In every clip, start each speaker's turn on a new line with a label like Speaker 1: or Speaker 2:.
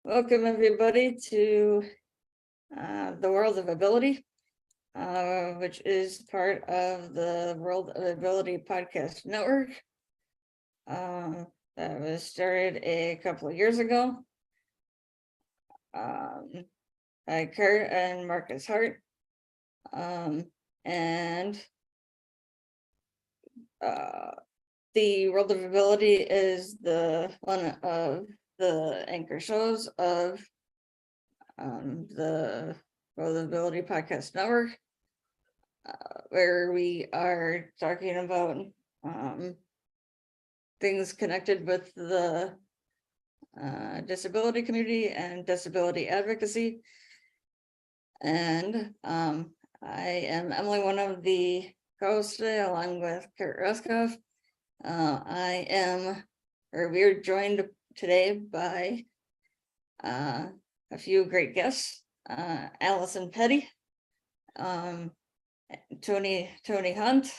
Speaker 1: Welcome everybody to the World of Ability, which is part of the World of Ability Podcast Network. That was started a couple of years ago by Kurt and Marcus Hart. And the World of Ability is one of the anchor shows of the World of Ability Podcast Network, where we are talking about things connected with the disability community and disability advocacy. And I am Emily, one of the hosts today, along with Kurt Ruskoff. We're joined today by a few great guests, Allison Petty, Tony Hunt,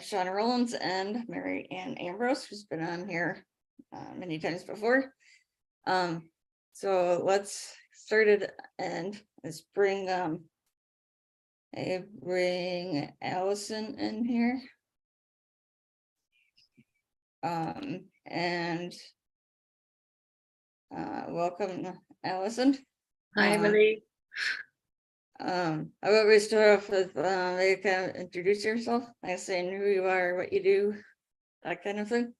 Speaker 1: Sean Rollins, and Mary Ann Ambrose, who's been on here many times before. So let's start it, and let's bring Allison in here. And welcome, Allison.
Speaker 2: Hi, Emily.
Speaker 1: I will start off with maybe kind of introduce yourself, like saying who you are, what you do, that kind of thing.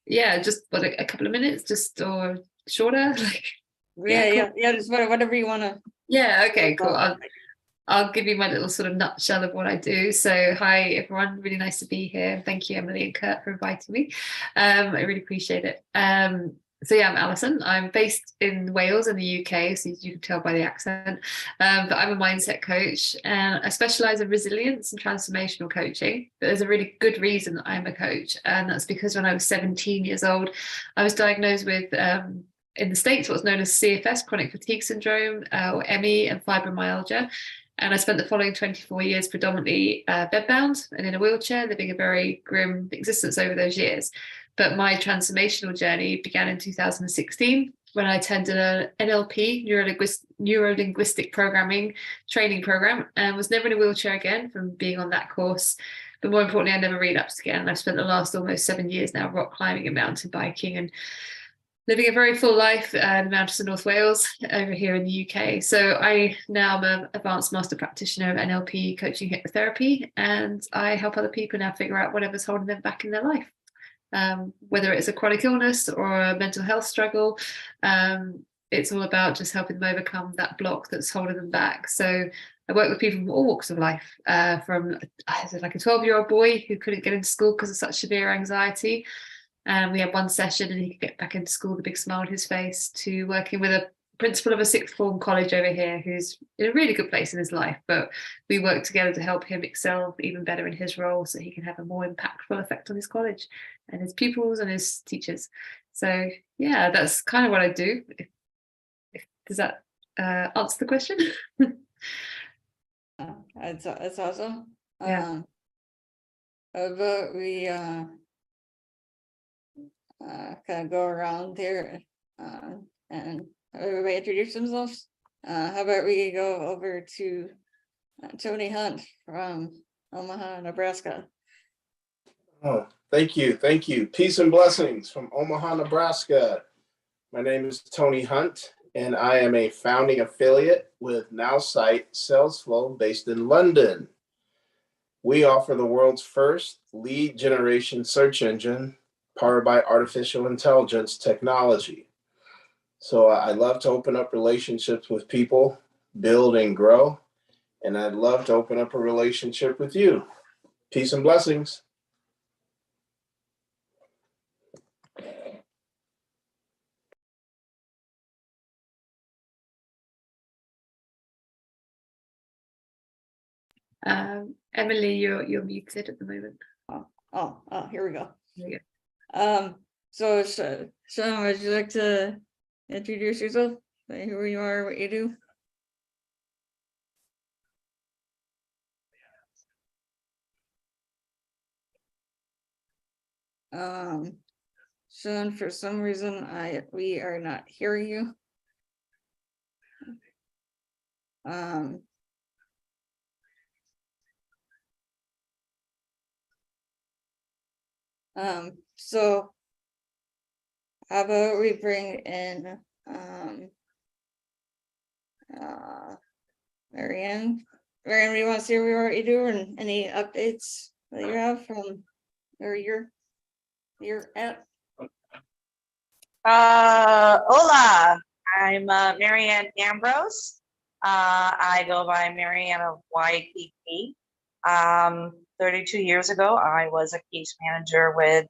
Speaker 2: Yeah, just a couple of minutes, just or shorter.
Speaker 1: Yeah, just whatever you want to.
Speaker 2: Yeah, okay, cool. I'll give you my little sort of nutshell of what I do. So hi everyone, really nice to be here. Thank you, Emily and Kurt, for inviting me. I really appreciate it. So yeah, I'm Allison. I'm based in Wales in the UK, so you can tell by the accent. But I'm a mindset coach, and I specialize in resilience and transformational coaching. But there's a really good reason that I'm a coach, and that's because when I was 17 years old, I was diagnosed with in the States what's known as CFS, chronic fatigue syndrome, or ME, and fibromyalgia. And I spent the following 24 years predominantly bedbound and in a wheelchair, living a very grim existence over those years. But my transformational journey began in 2016 when I attended an NLP, neuro-linguistic programming training program, and was never in a wheelchair again from being on that course. But more importantly, I never relapsed again. I've spent the last almost 7 years now rock climbing and mountain biking and living a very full life in the mountains of North Wales over here in the UK. So I now am an advanced master practitioner of NLP coaching hypnotherapy, and I help other people now figure out whatever's holding them back in their life. Whether it's a chronic illness or a mental health struggle, it's all about just helping them overcome that block that's holding them back. So I work with people from all walks of life, from like a 12-year-old boy who couldn't get into school because of such severe anxiety. We had one session and he could get back into school with a big smile on his face, to working with a principal of a sixth form college over here who's in a really good place in his life, but we work together to help him excel even better in his role so he can have a more impactful effect on his college and his pupils and his teachers. So yeah, that's kind of what I do. Does that answer the question?
Speaker 1: That's awesome.
Speaker 2: Yeah.
Speaker 1: But we kind of go around here and everybody introduce themselves. How about we go over to Tony Hunt from Omaha, Nebraska.
Speaker 3: Oh, thank you. Peace and blessings from Omaha, Nebraska. My name is Tony Hunt, and I am a founding affiliate with NowSite SalesFlow based in London. We offer the world's first lead generation search engine powered by artificial intelligence technology. So I love to open up relationships with people, build and grow, and I'd love to open up a relationship with you. Peace and blessings.
Speaker 2: Emily, you're muted at the moment.
Speaker 1: Oh, here we go.
Speaker 2: There you go.
Speaker 1: So Sean, would you like to introduce yourself? Say who you are, what you do? Sean, for some reason we are not hearing you. So how about we bring in Marianne? Marianne, you want to see what we already do and any updates that you have from or your at?
Speaker 4: Hola, I'm Marianne Ambrose. I go by Marianne of YPP. 32 years ago, I was a case manager with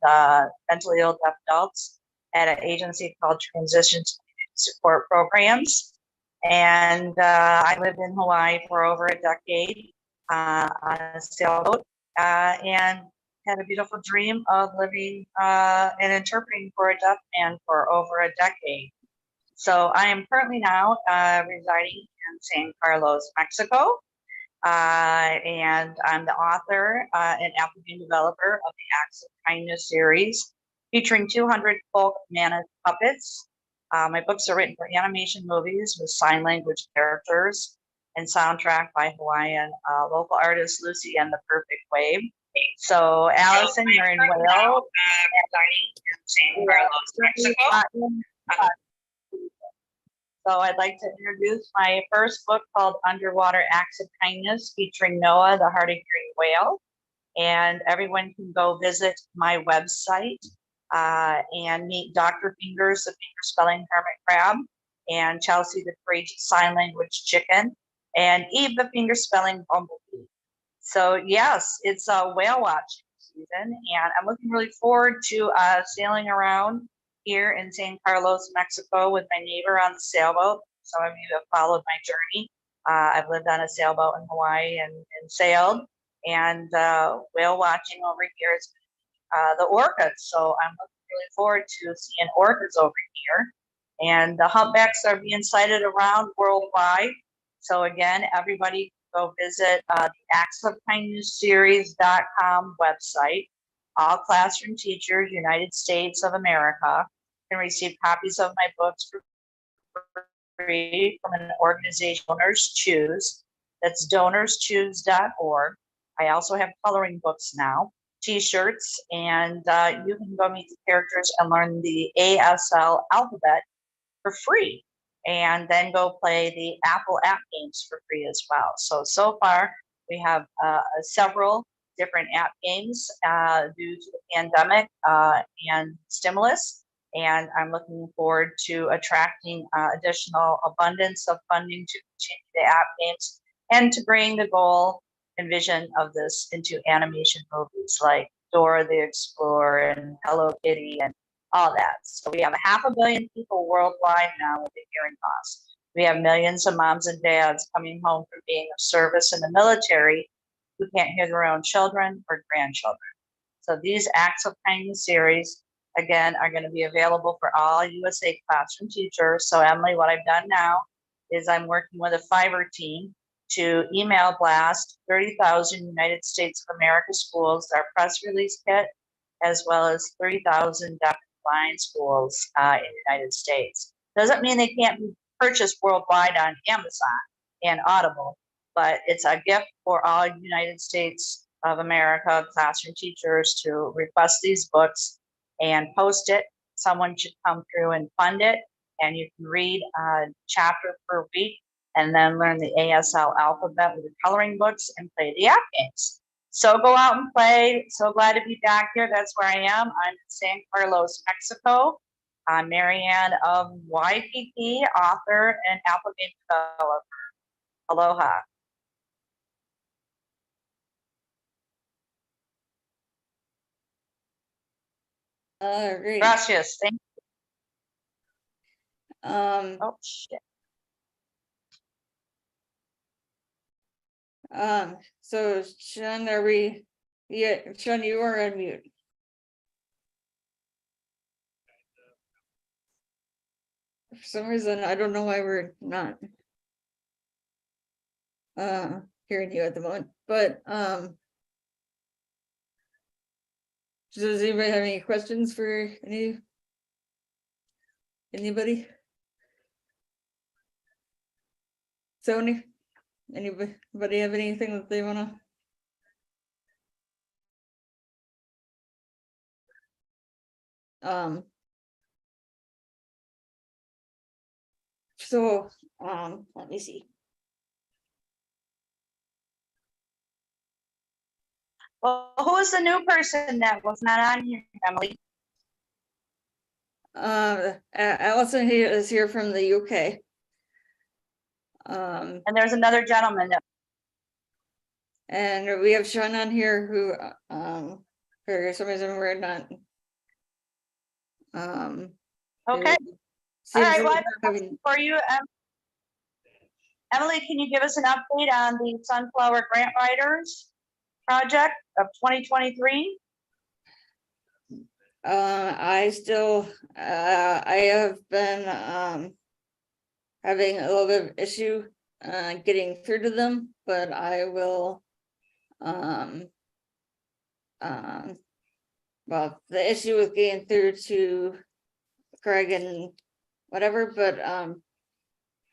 Speaker 4: mentally ill deaf adults at an agency called Transition Support Programs. And I lived in Hawaii for over a decade on a sailboat and had a beautiful dream of living and interpreting for a deaf man for over a decade. So I am currently now residing in San Carlos, Mexico. And I'm the author and application developer of the Acts of Kindness series, featuring 200 folk managed puppets. My books are written for animation movies with sign language characters and soundtrack by Hawaiian local artist Lucy and the Perfect Wave. So Allison, you're in Wales. San Carlos, Mexico. So I'd like to introduce my first book called Underwater Acts of Kindness, featuring Noah, the hardy green whale. And everyone can go visit my website and meet Dr. Fingers, the finger spelling hermit crab, and Chelsea, the courageous sign language chicken, and Eve, the finger spelling bumblebee. So yes, it's a whale watching season, and I'm looking really forward to sailing around here in San Carlos, Mexico with my neighbor on the sailboat. Some of you have followed my journey. I've lived on a sailboat in Hawaii and sailed, and whale watching over here is the orcas. So I'm looking really forward to seeing orcas over here. And the humpbacks are being sighted around worldwide. So again, everybody go visit the actsofkindnessseries.com website. All classroom teachers, United States of America, can receive copies of my books for free from an organization, Donors Choose. That's donorschoose.org. I also have coloring books now, t-shirts, and you can go meet the characters and learn the ASL alphabet for free. And then go play the Apple app games for free as well. So far, we have several different app games due to the pandemic and stimulus. And I'm looking forward to attracting additional abundance of funding to continue the app games and to bring the goal and vision of this into animation movies like Dora the Explorer and Hello Kitty and all that. So we have 500 million people worldwide now with the hearing loss. We have millions of moms and dads coming home from being of service in the military who can't hear their own children or grandchildren. So these Acts of Kindness series, again, are going to be available for all USA classroom teachers. So Emily, what I've done now is I'm working with a Fiverr team to email blast 30,000 United States of America schools our press release kit, as well as 3,000 deaf and blind schools in the United States. Doesn't mean they can't be purchased worldwide on Amazon and Audible, but it's a gift for all United States of America classroom teachers to request these books and post it. Someone should come through and fund it, and you can read a chapter per week and then learn the ASL alphabet with the coloring books and play the app games. So go out and play. So glad to be back here. That's where I am. I'm in San Carlos, Mexico. I'm Marianne of YPP, author and application developer. Aloha.
Speaker 1: Great.
Speaker 4: Gracias. Thank you.
Speaker 1: Um,
Speaker 4: Oh, shit.
Speaker 1: So Sean, yeah, Sean, you are on mute. For some reason, I don't know why we're not hearing you at the moment, but does anybody have any questions for anybody? Sony? Anybody have anything that they wanna? So, let me see.
Speaker 4: Well, who is the new person that was not on here, Emily?
Speaker 1: Allison here is here from the UK.
Speaker 4: And there's another gentleman that,
Speaker 1: And we have Sean on here who, for some reason we're not.
Speaker 4: okay, all
Speaker 1: seems
Speaker 4: right,
Speaker 1: like
Speaker 4: well, I
Speaker 1: we're
Speaker 4: have a question
Speaker 1: having-
Speaker 4: for you. Emily, can you give us an update on the Sunflower Grant Writers project of 2023?
Speaker 1: I still, I have been, having a little bit of issue, getting through to them, but I will, well, the issue with getting through to Craig and whatever, but,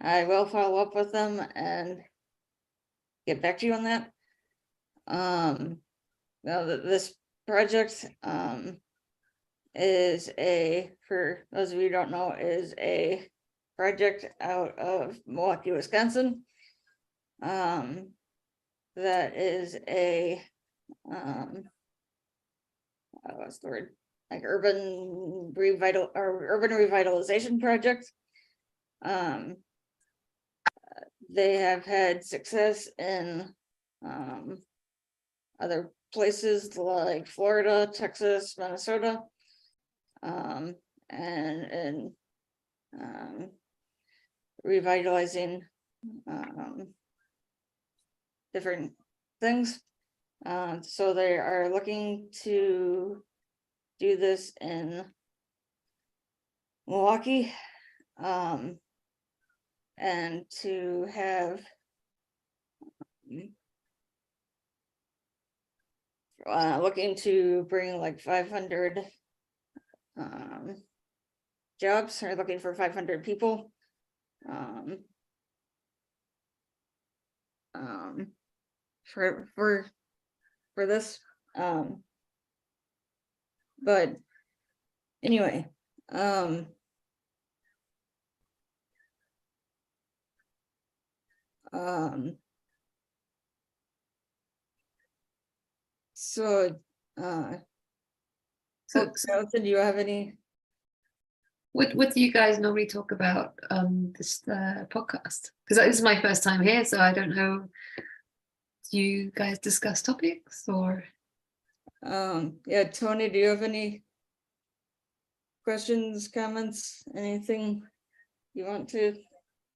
Speaker 1: I will follow up with them and get back to you on that. Now this project, is for those of you who don't know, is a project out of Milwaukee, Wisconsin. That is a, what's the word, like urban revitalization project. They have had success in, other places like Florida, Texas, Minnesota. And revitalizing different things. So they are looking to do this in Milwaukee. And to have looking to bring like 500 jobs, are looking for 500 people. For this, but anyway, so Allison, do you have any?
Speaker 2: What do you guys normally talk about this podcast? Because this is my first time here, so I don't know. Do you guys discuss topics or?
Speaker 1: Yeah, Tony, do you have any questions, comments, anything you want to?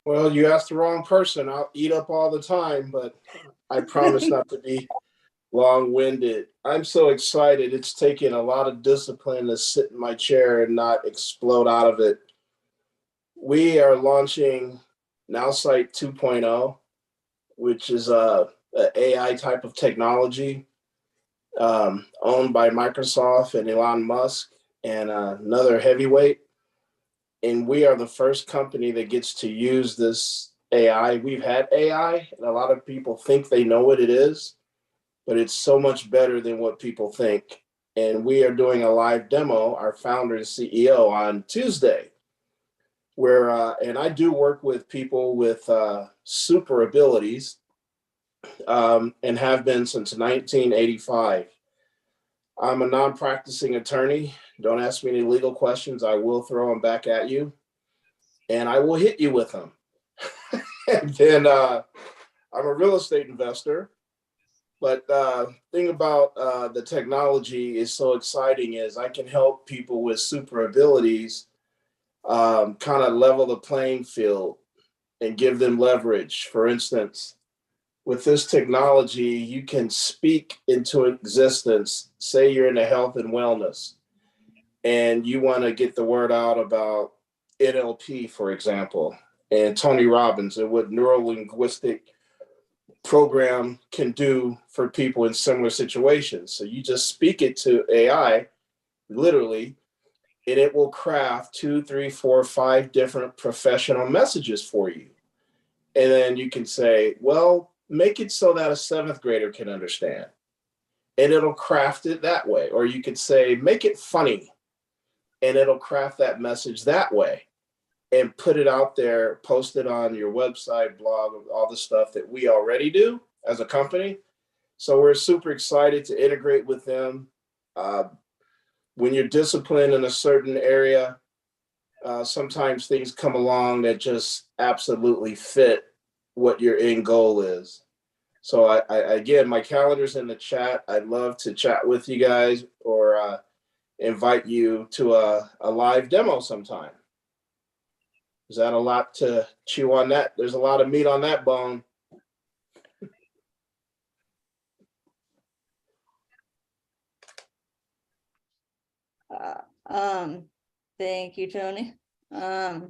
Speaker 3: Well, you asked the wrong person. I'll eat up all the time, but I promise not to be long-winded. I'm so excited. It's taken a lot of discipline to sit in my chair and not explode out of it. We are launching NowSite 2.0, which is a AI type of technology owned by Microsoft and Elon Musk and another heavyweight. And we are the first company that gets to use this AI. We've had AI, and a lot of people think they know what it is, but it's so much better than what people think. And we are doing a live demo, our founder and CEO, on Tuesday, where, and I do work with people with super abilities and have been since 1985. I'm a non-practicing attorney. Don't ask me any legal questions. I will throw them back at you, and I will hit you with them. And then I'm a real estate investor. But thing about the technology is so exciting is I can help people with super abilities kind of level the playing field and give them leverage. For instance, with this technology, you can speak into existence. Say you're into health and wellness, and you want to get the word out about NLP, for example, and Tony Robbins and what neuro-linguistic program can do for people in similar situations. So you just speak it to AI, literally, and it will craft 2, 3, 4, 5 different professional messages for you. And then you can say, well, make it so that a seventh grader can understand. And it'll craft it that way. Or you could say, make it funny. And it'll craft that message that way and put it out there, post it on your website, blog, all the stuff that we already do as a company. So we're super excited to integrate with them. When you're disciplined in a certain area, sometimes things come along that just absolutely fit what your end goal is. So I again, my calendar's in the chat. I'd love to chat with you guys or invite you to a live demo sometime. Is that a lot to chew on that? There's a lot of meat on that bone.
Speaker 1: Thank you, Tony. Let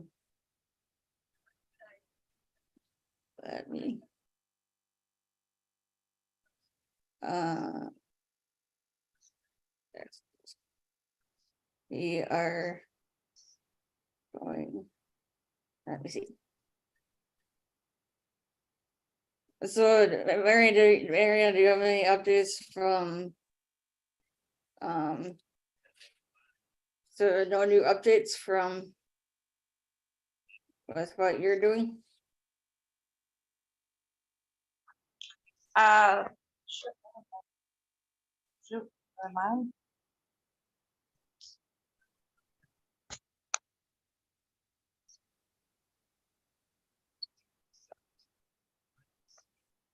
Speaker 1: me. We are going, let me see. So, Marion, do you have any updates from? So no new updates from with what you're doing?
Speaker 4: Sure. Shoot, am I?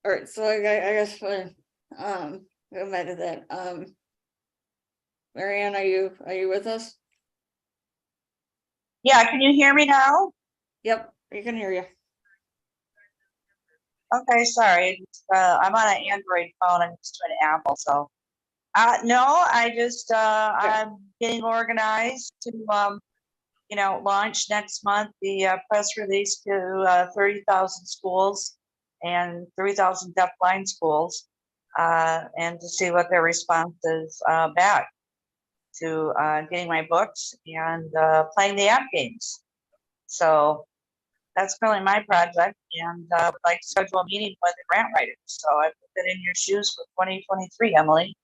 Speaker 1: All right, so I guess for go back to that. Marianne, are you with us?
Speaker 4: Yeah, can you hear me now?
Speaker 1: Yep, we can hear you.
Speaker 4: Okay, sorry. I'm on an Android phone. I'm used to an Apple, so. No, I just I'm getting organized to launch next month the press release to 30,000 schools and 3,000 deafblind schools, and to see what their response is back to getting my books and playing the app games. So that's currently my project, and would like to schedule a meeting with the grant writers. So I put that in your shoes for 2023, Emily.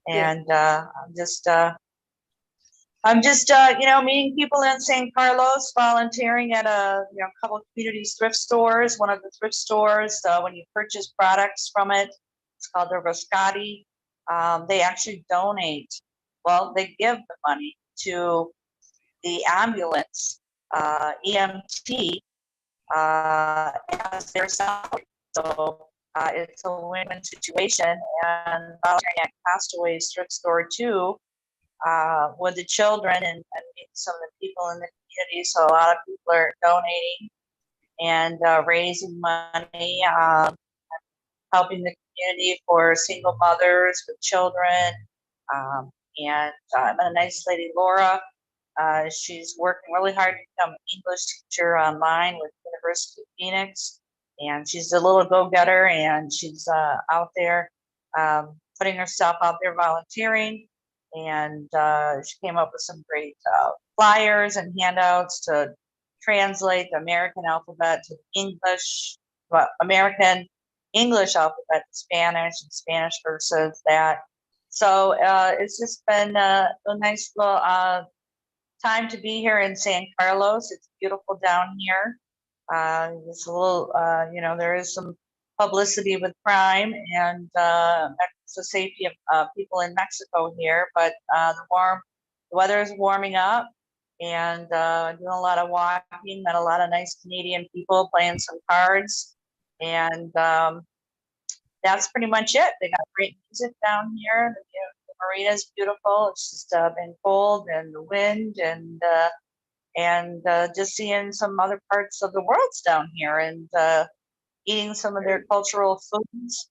Speaker 4: And I'm just meeting people in San Carlos, volunteering at a couple of community thrift stores. One of the thrift stores, when you purchase products from it, it's called the Roscati. They actually donate. Well, they give the money to the ambulance EMT as their salary. So it's a win-win situation. And volunteering at Castaways Thrift Store too, with the children and some of the people in the community. So a lot of people are donating and raising money, helping the community for single mothers with children. And I met a nice lady, Laura. She's working really hard to become an English teacher online with University of Phoenix. And she's a little go-getter, and she's out there putting herself out there volunteering. And she came up with some great flyers and handouts to translate the American alphabet to English, American English alphabet to Spanish, and Spanish versus that. So it's just been a nice little time to be here in San Carlos. It's beautiful down here. It's a little, there is some publicity with crime and the safety of people in Mexico here, but the weather is warming up, and doing a lot of walking, met a lot of nice Canadian people, playing some cards, and that's pretty much it. They got great music down here. The marina is beautiful. It's just been cold, and the wind, and just seeing some other parts of the world down here, and eating some of their cultural foods,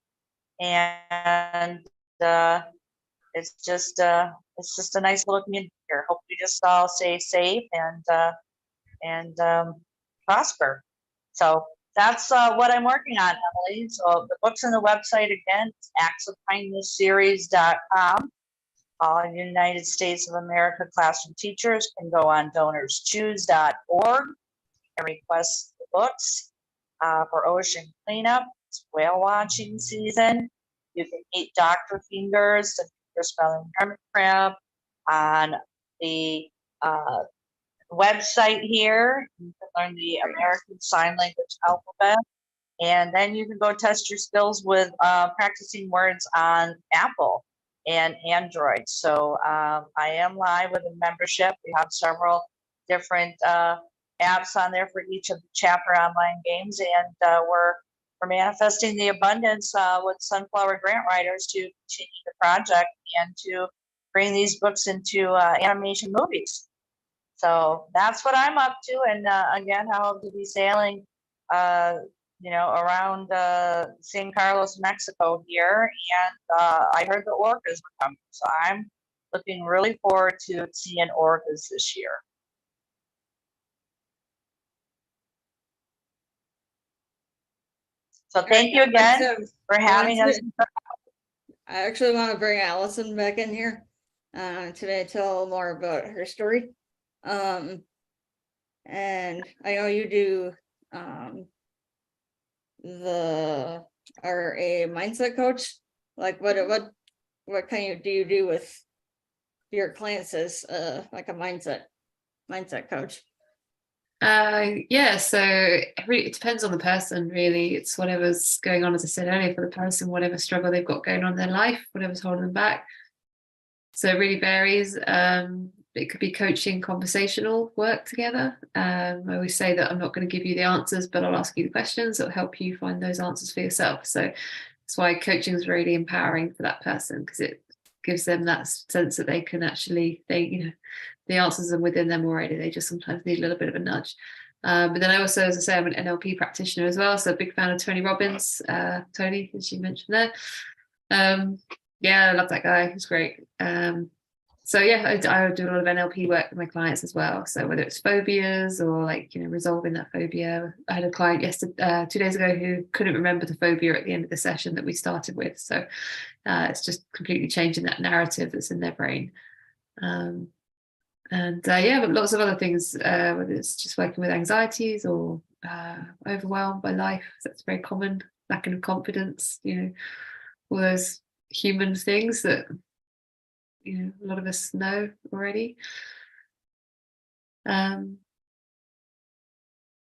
Speaker 4: and it's just a nice little community here. Hope we just all stay safe and prosper. So that's what I'm working on, Emily. So the book's on the website again. It's actsofkindnessseries.com. All United States of America classroom teachers can go on donorschoose.org and request the books. for ocean cleanup. It's whale watching season. You can eat Dr. Fingers, the finger spelling hermit crab, on the website here. You can learn the American Sign Language alphabet. And then you can go test your skills with practicing words on Apple and Android. So I am live with a membership. We have several different apps on there for each of the chapter online games, and we're manifesting the abundance with Sunflower Grant Writers to continue the project and to bring these books into animation movies. So that's what I'm up to, and again, I hope to be sailing around San Carlos, Mexico here, and I heard the orcas were coming, so I'm looking really forward to seeing orcas this year. So thank you again for having us.
Speaker 1: I actually want to bring Allison back in here today to tell more about her story. And I know you do are a mindset coach. Like what kind of do you do with your clients as like a mindset coach?
Speaker 2: Yeah, so it depends on the person, really. It's whatever's going on, as I said earlier, for the person, whatever struggle they've got going on in their life, whatever's holding them back. So it really varies. It could be coaching, conversational work together. I always say that I'm not going to give you the answers, but I'll ask you the questions that will help you find those answers for yourself. So that's why coaching is really empowering for that person, because it gives them that sense that they can actually, the answers are within them already. They just sometimes need a little bit of a nudge. But then I also, as I say, I'm an NLP practitioner as well. So a big fan of Tony Robbins, Tony, as you mentioned there. Yeah, I love that guy. He's great. So yeah, I do a lot of NLP work with my clients as well. So whether it's phobias or resolving that phobia. I had a client 2 days ago who couldn't remember the phobia at the end of the session that we started with. So it's just completely changing that narrative that's in their brain. Yeah, but lots of other things, whether it's just working with anxieties or overwhelmed by life. That's very common. Lacking of confidence, all those human things that a lot of us know already.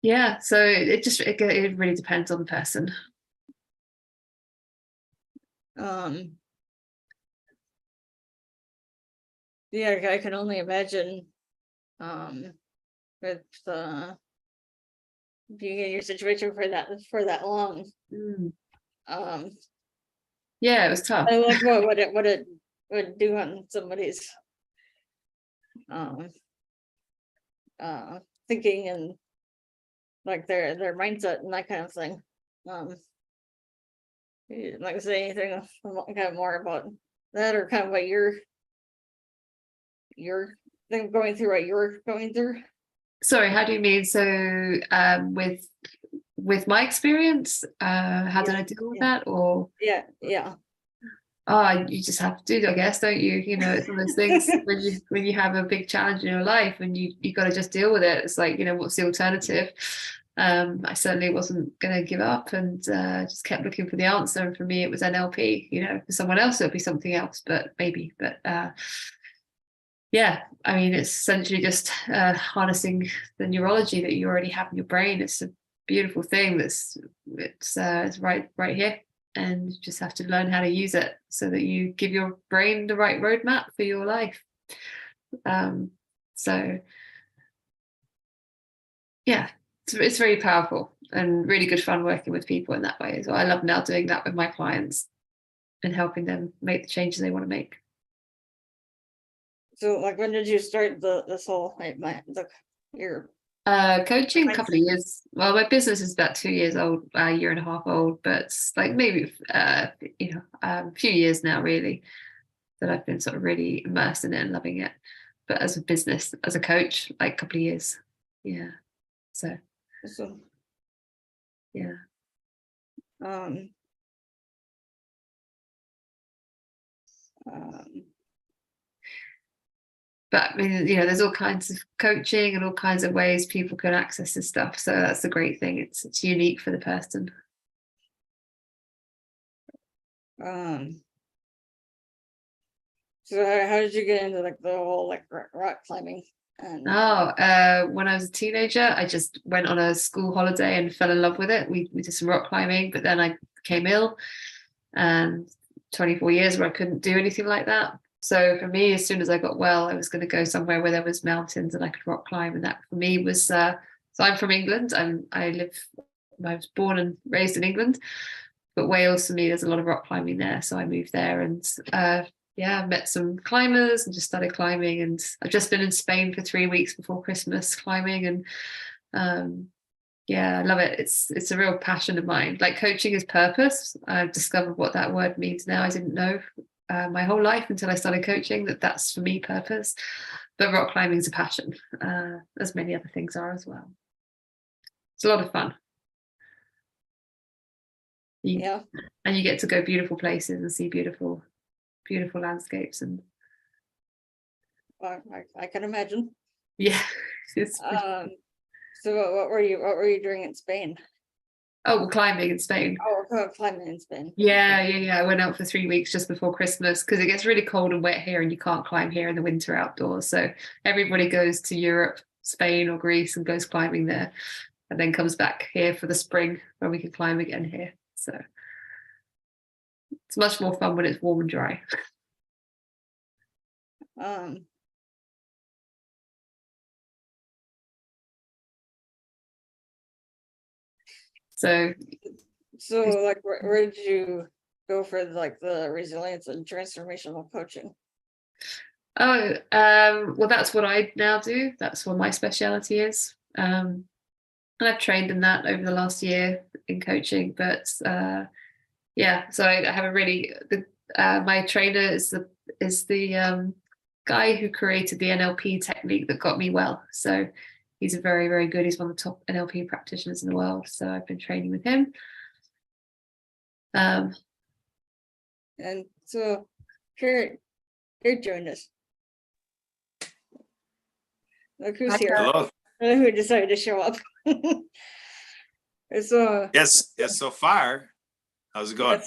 Speaker 2: Yeah, so it really depends on the person.
Speaker 1: Yeah, I can only imagine with being in your situation for that long.
Speaker 2: Yeah, it was tough.
Speaker 1: I like what it would do on somebody's thinking and like their mindset and that kind of thing. You'd like to say anything kind of more about that, or kind of what you're going through, what you're going through?
Speaker 2: Sorry, how do you mean? So with my experience, how did I deal with that? Or
Speaker 1: yeah.
Speaker 2: You just have to do it, I guess, don't you? It's one of those things when you have a big challenge in your life and you got to just deal with it. It's like, what's the alternative? I certainly wasn't going to give up and just kept looking for the answer. And for me, it was NLP. For someone else, it'll be something else, but yeah, I mean, it's essentially just harnessing the neurology that you already have in your brain. It's a beautiful thing. It's right here. And you just have to learn how to use it so that you give your brain the right roadmap for your life. So yeah, it's very powerful and really good fun working with people in that way as well. I love now doing that with my clients and helping them make the changes they want to make. So like, when did you start this whole your coaching? A couple of years. Well, my business is about 2 years old, a year and a half old, but it's like maybe a few years now, really, that I've been sort of really immersed in it and loving it. But as a business, as a coach, like a couple of years. Yeah. So yeah. but I mean, you know, there's all kinds of coaching and all kinds of ways people can access this stuff. So that's the great thing. It's unique for the person.
Speaker 1: So how did you get into like the whole like rock climbing? And
Speaker 2: When I was a teenager, I just went on a school holiday and fell in love with it. We did some rock climbing, but then I became ill, and 24 years where I couldn't do anything like that. So for me, as soon as I got well, I was going to go somewhere where there was mountains and I could rock climb. And that for me was, so I'm from England. I was born and raised in England, but Wales for me, there's a lot of rock climbing there. So I moved there and I met some climbers and just started climbing. And I've just been in Spain for 3 weeks before Christmas climbing. And I love it. It's a real passion of mine. Like coaching is purpose. I've discovered what that word means now. I didn't know my whole life until I started coaching that's for me purpose. But rock climbing is a passion, as many other things are as well. It's a lot of fun.
Speaker 1: yeah,
Speaker 2: And you get to go beautiful places and see beautiful landscapes. And
Speaker 1: I can imagine.
Speaker 2: yeah.
Speaker 1: So what were you doing in Spain?
Speaker 2: Oh, climbing in Spain.
Speaker 1: Oh, climbing in Spain.
Speaker 2: Yeah. I went out for 3 weeks just before Christmas because it gets really cold and wet here and you can't climb here in the winter outdoors. So everybody goes to Europe, Spain or Greece and goes climbing there and then comes back here for the spring when we can climb again here. So it's much more fun when it's warm and dry. So
Speaker 1: like where did you go for like the resilience and transformational coaching?
Speaker 2: well, that's what I now do. That's what my specialty is. And I've trained in that over the last year in coaching, but so I have a really my trainer is the guy who created the NLP technique that got me well. So he's very, very good. He's one of the top NLP practitioners in the world. So I've been training with him.
Speaker 1: And so Kurt joined us. Look who's here.
Speaker 5: Hello.
Speaker 1: Who decided to show up. So
Speaker 5: Yes, so far. How's it going?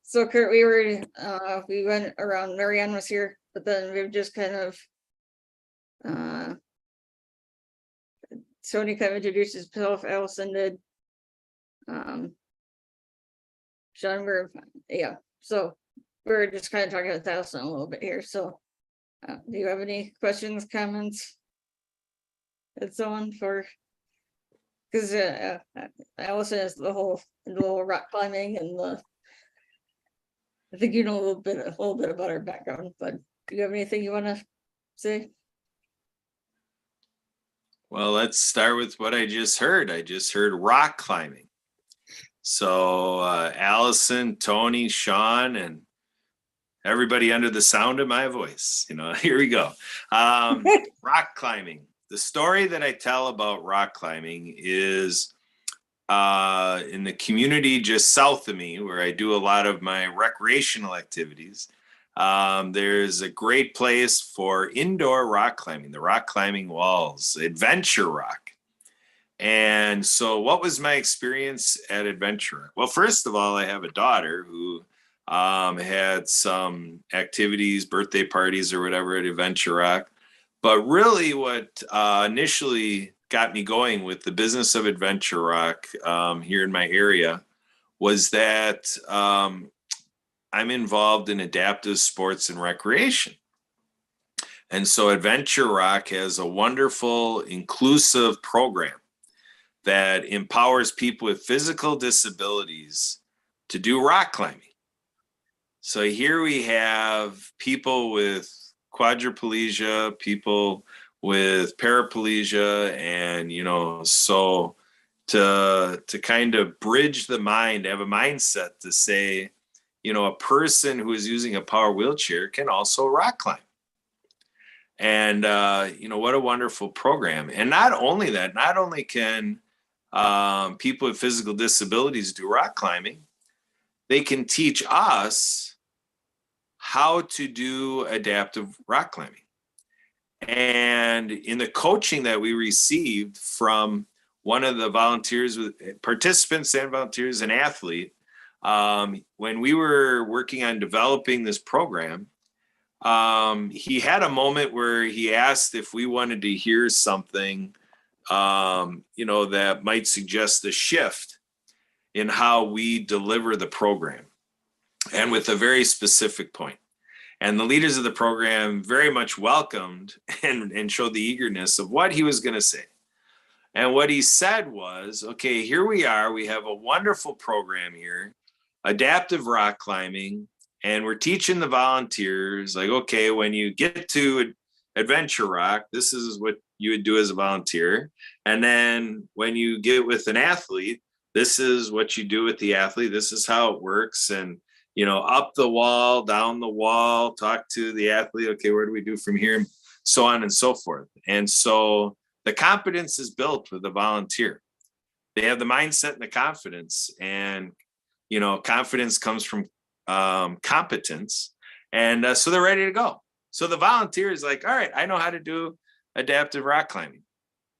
Speaker 1: so Kurt, we went around. Marianne was here, but then we've just kind of Tony kind of introduced himself, Allison did. Sean, so we're just kind of talking about Allison a little bit here. So do you have any questions, comments? And so on for, because Allison has the whole rock climbing and I think you know a little bit about her background, but do you have anything you want to say?
Speaker 5: Well, let's start with what I just heard. I just heard rock climbing. So Allison, Tony, Sean, and everybody under the sound of my voice, here we go. Rock climbing. The story that I tell about rock climbing is in the community just south of me, where I do a lot of my recreational activities. There's a great place for indoor rock climbing, the Rock Climbing Walls, Adventure Rock. And so what was my experience at Adventure Rock? Well, first of all, I have a daughter who had some activities, birthday parties or whatever at Adventure Rock. But really what initially got me going with the business of Adventure Rock here in my area was that I'm involved in adaptive sports and recreation. And so Adventure Rock has a wonderful, inclusive program that empowers people with physical disabilities to do rock climbing. So here we have people with quadriplegia, people with paraplegia, and so to kind of bridge the mind, have a mindset to say, a person who is using a power wheelchair can also rock climb. And what a wonderful program. And not only that, not only can people with physical disabilities do rock climbing, they can teach us how to do adaptive rock climbing. And in the coaching that we received from one of the volunteers, with participants and volunteers, an athlete, when we were working on developing this program, he had a moment where he asked if we wanted to hear something, that might suggest a shift in how we deliver the program, and with a very specific point. And the leaders of the program very much welcomed and showed the eagerness of what he was going to say. And what he said was, okay, here we are. We have a wonderful program here, adaptive rock climbing, and we're teaching the volunteers, like, okay, when you get to Adventure Rock, this is what you would do as a volunteer. And then when you get with an athlete, this is what you do with the athlete. This is how it works. And up the wall, down the wall, talk to the athlete. Okay, where do we do from here? So on and so forth. And so the competence is built with the volunteer. They have the mindset and the confidence, and, confidence comes from competence. And so they're ready to go. So the volunteer is like, all right, I know how to do adaptive rock climbing.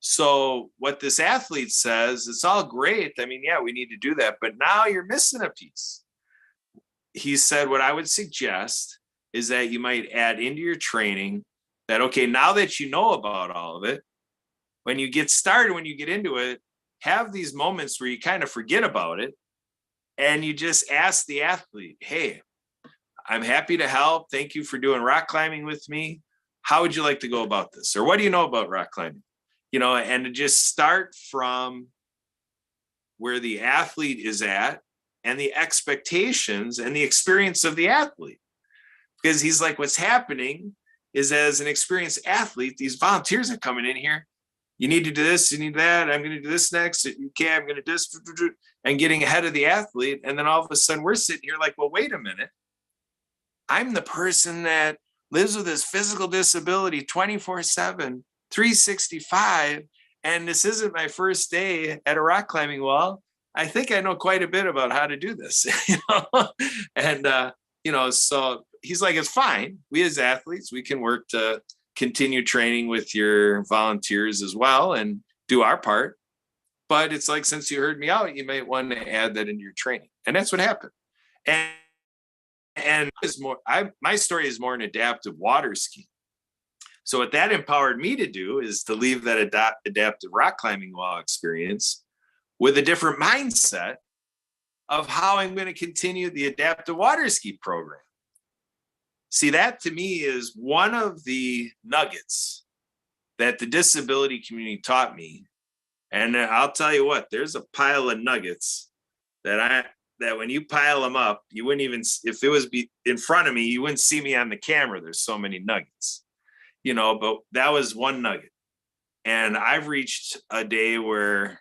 Speaker 5: So what this athlete says, it's all great. I mean, yeah, we need to do that, but now you're missing a piece. He said, what I would suggest is that you might add into your training that, okay, now that you know about all of it, when you get started, when you get into it, have these moments where you kind of forget about it. And you just ask the athlete, hey, I'm happy to help. Thank you for doing rock climbing with me. How would you like to go about this? Or what do you know about rock climbing? And to just start from where the athlete is at, and the expectations and the experience of the athlete. Because he's like, what's happening is, as an experienced athlete, these volunteers are coming in here. You need to do this, you need that. I'm going to do this next. Okay, I'm going to do this, and getting ahead of the athlete. And then all of a sudden we're sitting here like, well, wait a minute. I'm the person that lives with this physical disability 24/7, 365. And this isn't my first day at a rock climbing wall. I think I know quite a bit about how to do this, and, so he's like, it's fine. We as athletes, we can work to continue training with your volunteers as well and do our part. But it's like, since you heard me out, you might want to add that into your training. And that's what happened. And my story is more an adaptive water ski. So what that empowered me to do is to leave that adaptive rock climbing wall experience with a different mindset of how I'm going to continue the adaptive water ski program. See, that to me is one of the nuggets that the disability community taught me. And I'll tell you what, there's a pile of nuggets that when you pile them up, you wouldn't even, if it was in front of me, you wouldn't see me on the camera. There's so many nuggets, but that was one nugget. And I've reached a day where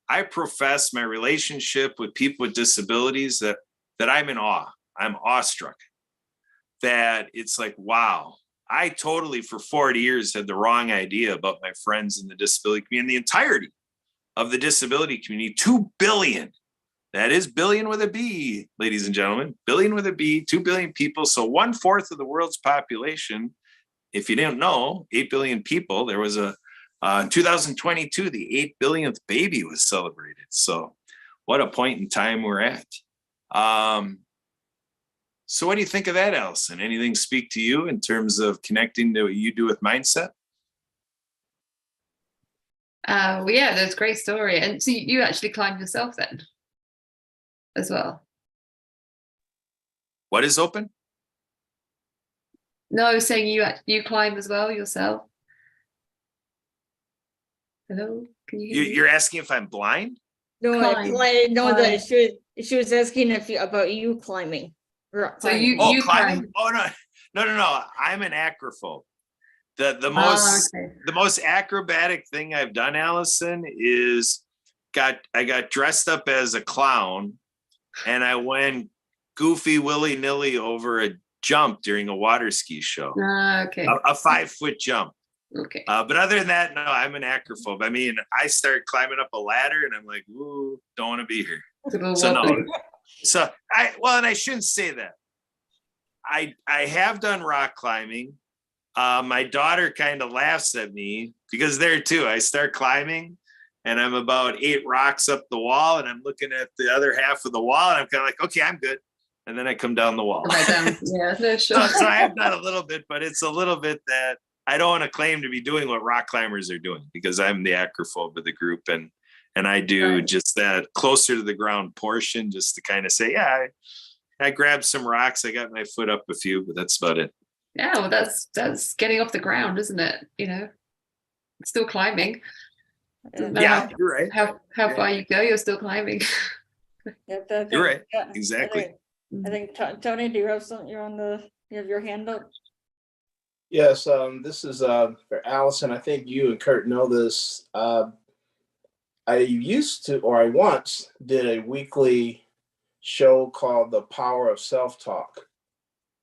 Speaker 5: I profess my relationship with people with disabilities that I'm in awe. I'm awestruck. That it's like, wow, I totally for 40 years had the wrong idea about my friends in the disability community and the entirety of the disability community. 2 billion. That is billion with a B, ladies and gentlemen. Billion with a B, 2 billion people. So 1/4 of the world's population. If you didn't know, 8 billion people. There was in 2022, the 8 billionth baby was celebrated. So what a point in time we're at. So what do you think of that, Allison? Anything speak to you in terms of connecting to what you do with mindset?
Speaker 2: Well, yeah, that's a great story. And so you actually climbed yourself then as well?
Speaker 5: What is open?
Speaker 2: No, I was saying you climb as well yourself. Hello, can you hear me?
Speaker 5: You're asking if I'm blind?
Speaker 1: No,
Speaker 2: Climb.
Speaker 1: that she was asking about you climbing. rock
Speaker 2: So
Speaker 1: climbing.
Speaker 2: you
Speaker 5: climbing?
Speaker 2: climb.
Speaker 5: Oh no. I'm an acrophobe. The
Speaker 2: Okay.
Speaker 5: most acrobatic thing I've done, Allison, is I got dressed up as a clown and I went goofy willy-nilly over a jump during a water ski show.
Speaker 2: Okay.
Speaker 5: A 5-foot jump.
Speaker 2: Okay.
Speaker 5: But other than that, no, I'm an acrophobe. I mean, I started climbing up a ladder and I'm like, ooh, don't want to be here. So no. So and I shouldn't say that. I have done rock climbing. my daughter kind of laughs at me because there too, I start climbing and I'm about 8 rocks up the wall and I'm looking at the other half of the wall and I'm kind of like, okay, I'm good. And then I come down the wall.
Speaker 2: Right down. Yeah, no, sure.
Speaker 5: So I have done a little bit, but it's a little bit that I don't want to claim to be doing what rock climbers are doing because I'm the acrophobe of the group and I do
Speaker 2: Right.
Speaker 5: just that closer to the ground portion just to kind of say, yeah, I grabbed some rocks. I got my foot up a few, but that's about it.
Speaker 2: Yeah, well, that's getting off the ground, isn't it? Still climbing. Doesn't matter
Speaker 5: Yeah, you're right.
Speaker 2: how far you go, you're still climbing.
Speaker 5: You're right. Exactly.
Speaker 1: I think Tony, do you have something? You have your hand up?
Speaker 3: Yes, this is for Allison. I think you and Kurt know this. I once did a weekly show called The Power of Self-Talk.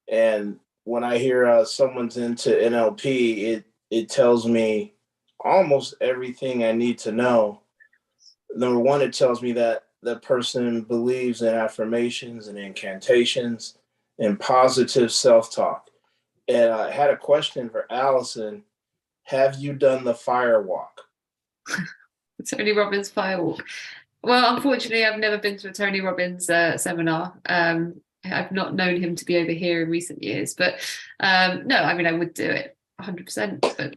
Speaker 3: And when I hear someone's into NLP, it tells me almost everything I need to know. Number one, it tells me that the person believes in affirmations and incantations and positive self-talk. And I had a question for Allison. Have you done the fire walk?
Speaker 2: Tony Robbins Firewalk. Well, unfortunately, I've never been to a Tony Robbins seminar. I've not known him to be over here in recent years, but no, I mean, I would do it 100%, but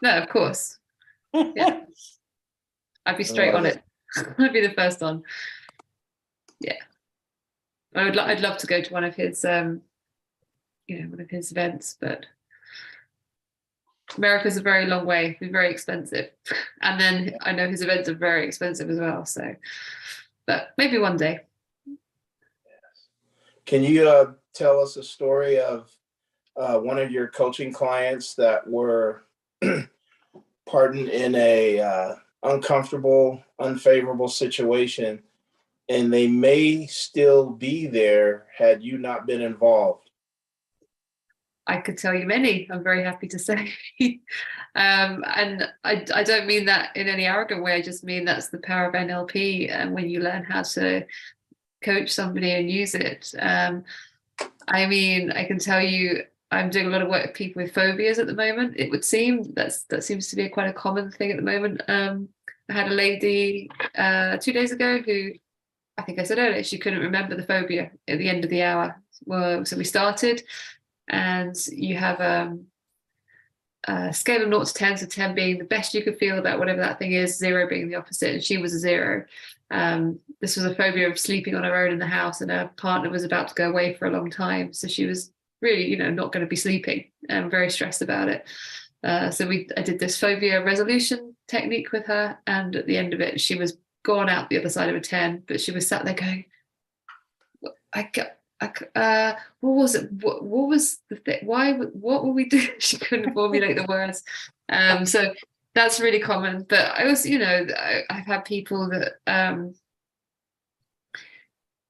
Speaker 2: no, of course. Yeah. I'd be straight on it. I'd be the first on. Yeah. I'd love to go to one of his, one of his events, but America's a very long way. It'd be very expensive. And then I know his events are very expensive as well. So, but maybe one day.
Speaker 3: Can you tell us a story of one of your coaching clients that were pardon in a uncomfortable, unfavorable situation, and they may still be there had you not been involved?
Speaker 2: I could tell you many, I'm very happy to say. And I don't mean that in any arrogant way. I just mean that's the power of NLP. And when you learn how to coach somebody and use it. I mean, I can tell you, I'm doing a lot of work with people with phobias at the moment. It would seem that seems to be quite a common thing at the moment. I had a lady 2 days ago who, I think I said earlier, she couldn't remember the phobia at the end of the hour. Well, so we started, and you have a scale of 0 to 10, so 10 being the best you could feel about whatever that thing is, 0 being the opposite, and she was a 0. This was a phobia of sleeping on her own in the house, and her partner was about to go away for a long time, so she was really, not going to be sleeping and very stressed about it. So I did this phobia resolution technique with her, and at the end of it, she was gone out the other side of a 10, but she was sat there going, what was it? What was the thing? What were we doing? She couldn't formulate the words. So that's really common. But I also, I've had people that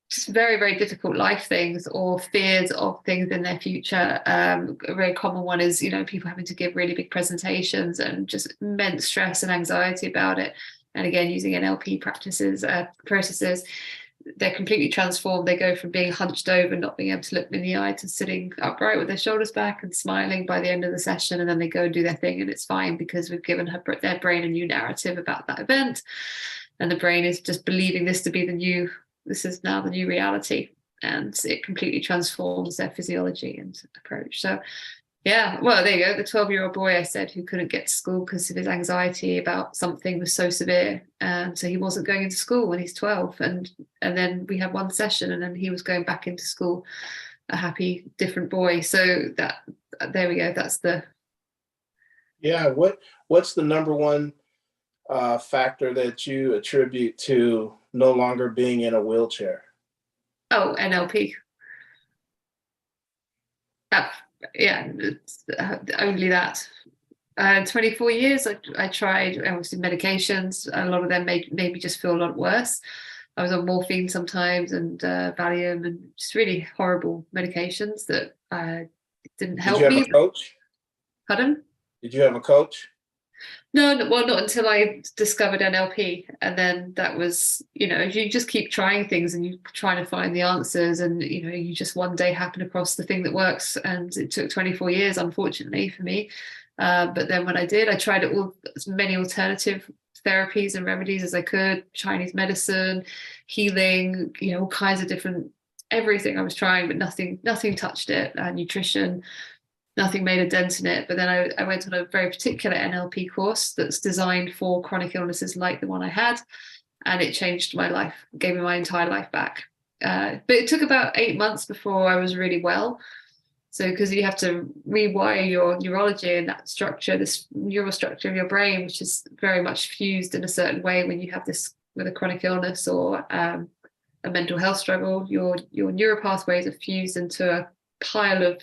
Speaker 2: just very, very difficult life things or fears of things in their future. A very common one is, people having to give really big presentations and just immense stress and anxiety about it. And again, using NLP processes, they're completely transformed. They go from being hunched over, not being able to look me in the eye, to sitting upright with their shoulders back and smiling by the end of the session. And then they go and do their thing, and it's fine because we've given their brain a new narrative about that event. And the brain is just believing this to be this is now the new reality. And it completely transforms their physiology and approach. So yeah, well, there you go. The 12-year-old boy I said who couldn't get to school because of his anxiety about something was so severe. So he wasn't going into school when he's 12. And then we had one session, and then he was going back into school, a happy, different boy. So there we go. That's the...
Speaker 3: Yeah. What's the number one factor that you attribute to no longer being in a wheelchair?
Speaker 2: Oh, NLP. Yeah, it's only that. 24 years I tried obviously medications. A lot of them made me just feel a lot worse. I was on morphine sometimes and Valium and just really horrible medications that didn't help me.
Speaker 3: Did you have a coach?
Speaker 2: Pardon?
Speaker 3: Did you have a coach?
Speaker 2: Well, not until I discovered NLP. And then that was, you just keep trying things and you trying to find the answers, and you just one day happen across the thing that works. And it took 24 years, unfortunately, for me. But then when I did, I tried as many alternative therapies and remedies as I could, Chinese medicine, healing, all kinds of different, everything I was trying, but nothing touched it. Nutrition, nothing made a dent in it. But then I went on a very particular NLP course that's designed for chronic illnesses like the one I had, and it changed my life, gave me my entire life back. But it took about 8 months before I was really well. So because you have to rewire your neurology and that structure, this neural structure of your brain, which is very much fused in a certain way when you have this with a chronic illness or a mental health struggle, your neural pathways are fused into a pile of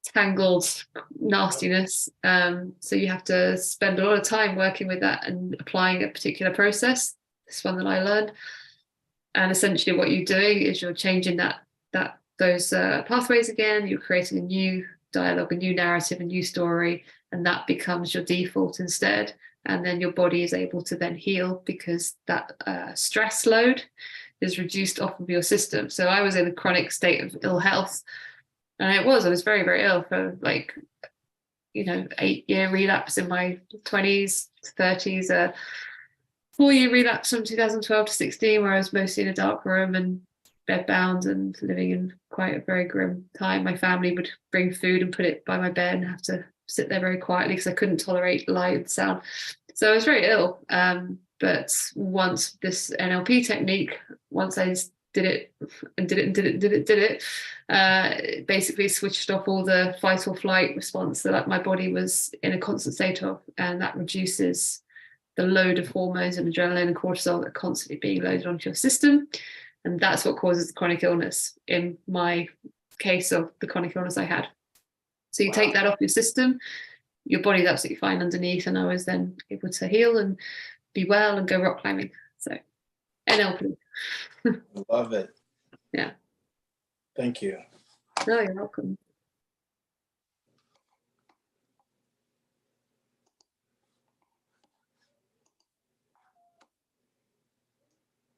Speaker 2: tangled nastiness. So you have to spend a lot of time working with that and applying a particular process. This one that I learned. And essentially what you're doing is you're changing those pathways again. You're creating a new dialogue, a new narrative, a new story, and that becomes your default instead. And then your body is able to then heal because that stress load is reduced off of your system. So I was in a chronic state of ill health, and I was very, very ill for 8-year relapse in my 20s, 30s, a 4-year relapse from 2012 to 16, where I was mostly in a dark room and bedbound and living in quite a very grim time. My family would bring food and put it by my bed and have to sit there very quietly because I couldn't tolerate light and sound. So I was very ill. But once this NLP technique, once I did it, basically switched off all the fight or flight response that my body was in a constant state of, and that reduces the load of hormones and adrenaline and cortisol that are constantly being loaded onto your system. And that's what causes chronic illness in my case of the chronic illness I had. So you take that off your system, your body's absolutely fine underneath, and I was then able to heal and be well and go rock climbing. So NLP.
Speaker 3: Love it.
Speaker 2: Yeah.
Speaker 3: Thank you.
Speaker 2: No, you're welcome.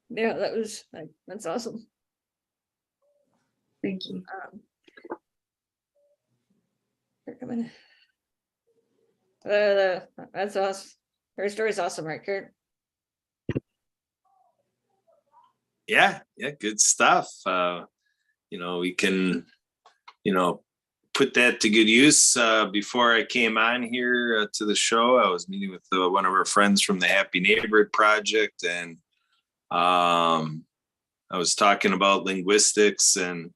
Speaker 1: Yeah, that's awesome.
Speaker 2: Thank you.
Speaker 1: Here, come in. That's awesome. Her story's awesome, right, Kurt?
Speaker 5: Yeah, good stuff. We can, put that to good use. Before I came on here to the show, I was meeting with one of our friends from the Happy Neighborhood Project, and I was talking about linguistics and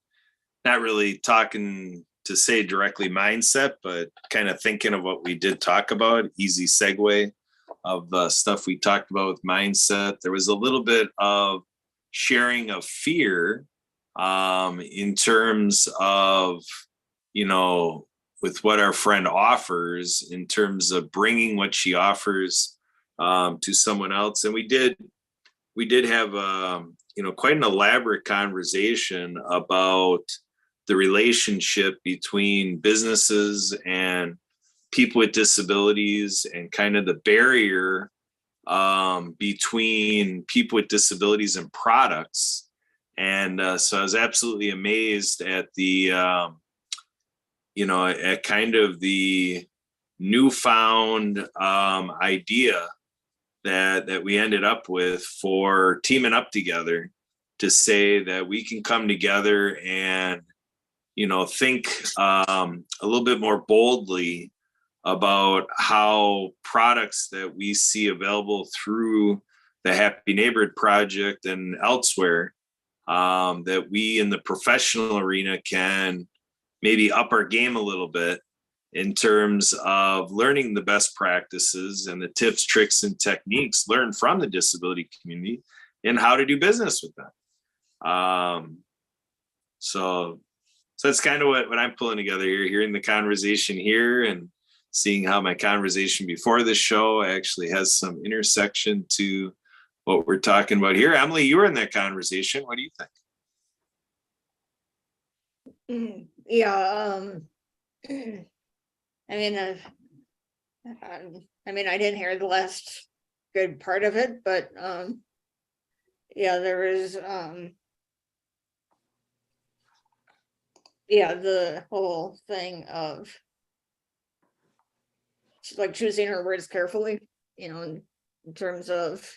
Speaker 5: not really talking to say directly mindset, but kind of thinking of what we did talk about, easy segue of the stuff we talked about with mindset. There was a little bit of sharing of fear in terms of, with what our friend offers in terms of bringing what she offers to someone else. And we did have, quite an elaborate conversation about the relationship between businesses and people with disabilities and kind of the barrier between people with disabilities and products. And so I was absolutely amazed at the, at kind of the newfound idea that we ended up with for teaming up together to say that we can come together and, think a little bit more boldly about how products that we see available through the Happy Neighborhood Project and elsewhere, that we in the professional arena can maybe up our game a little bit in terms of learning the best practices and the tips, tricks, and techniques learned from the disability community and how to do business with them. So that's kind of what I'm pulling together here, hearing the conversation here and seeing how my conversation before the show actually has some intersection to what we're talking about here. Emily, you were in that conversation. What do you think?
Speaker 1: Yeah, I mean, I I mean, I didn't hear the last good part of it, but yeah, there was yeah, the whole thing of like choosing her words carefully, in terms of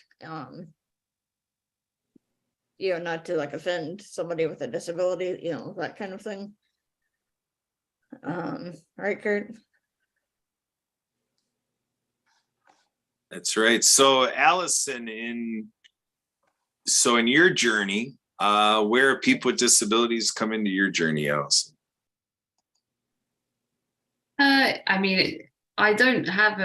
Speaker 1: not to like offend somebody with a disability, that kind of thing. Right, Kurt?
Speaker 5: That's right. So Allison, in your journey, where are people with disabilities come into your journey, Allison?
Speaker 2: I mean, I don't have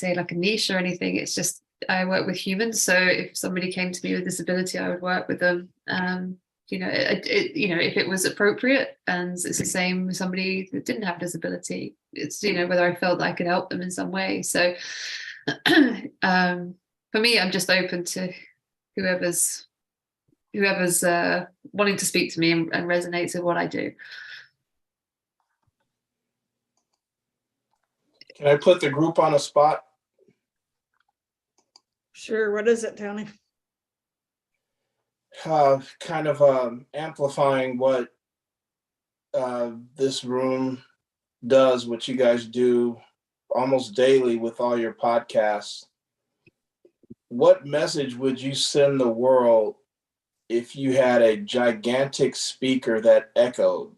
Speaker 2: like a niche or anything. It's just I work with humans. So if somebody came to me with disability, I would work with them. If it was appropriate, and it's the same with somebody that didn't have disability. It's whether I felt that I could help them in some way. So for me, I'm just open to whoever's wanting to speak to me and resonates with what I do.
Speaker 3: Can I put the group on a spot?
Speaker 1: Sure. What is it, Tony?
Speaker 3: Kind of amplifying what this room does, what you guys do almost daily with all your podcasts. What message would you send the world if you had a gigantic speaker that echoed,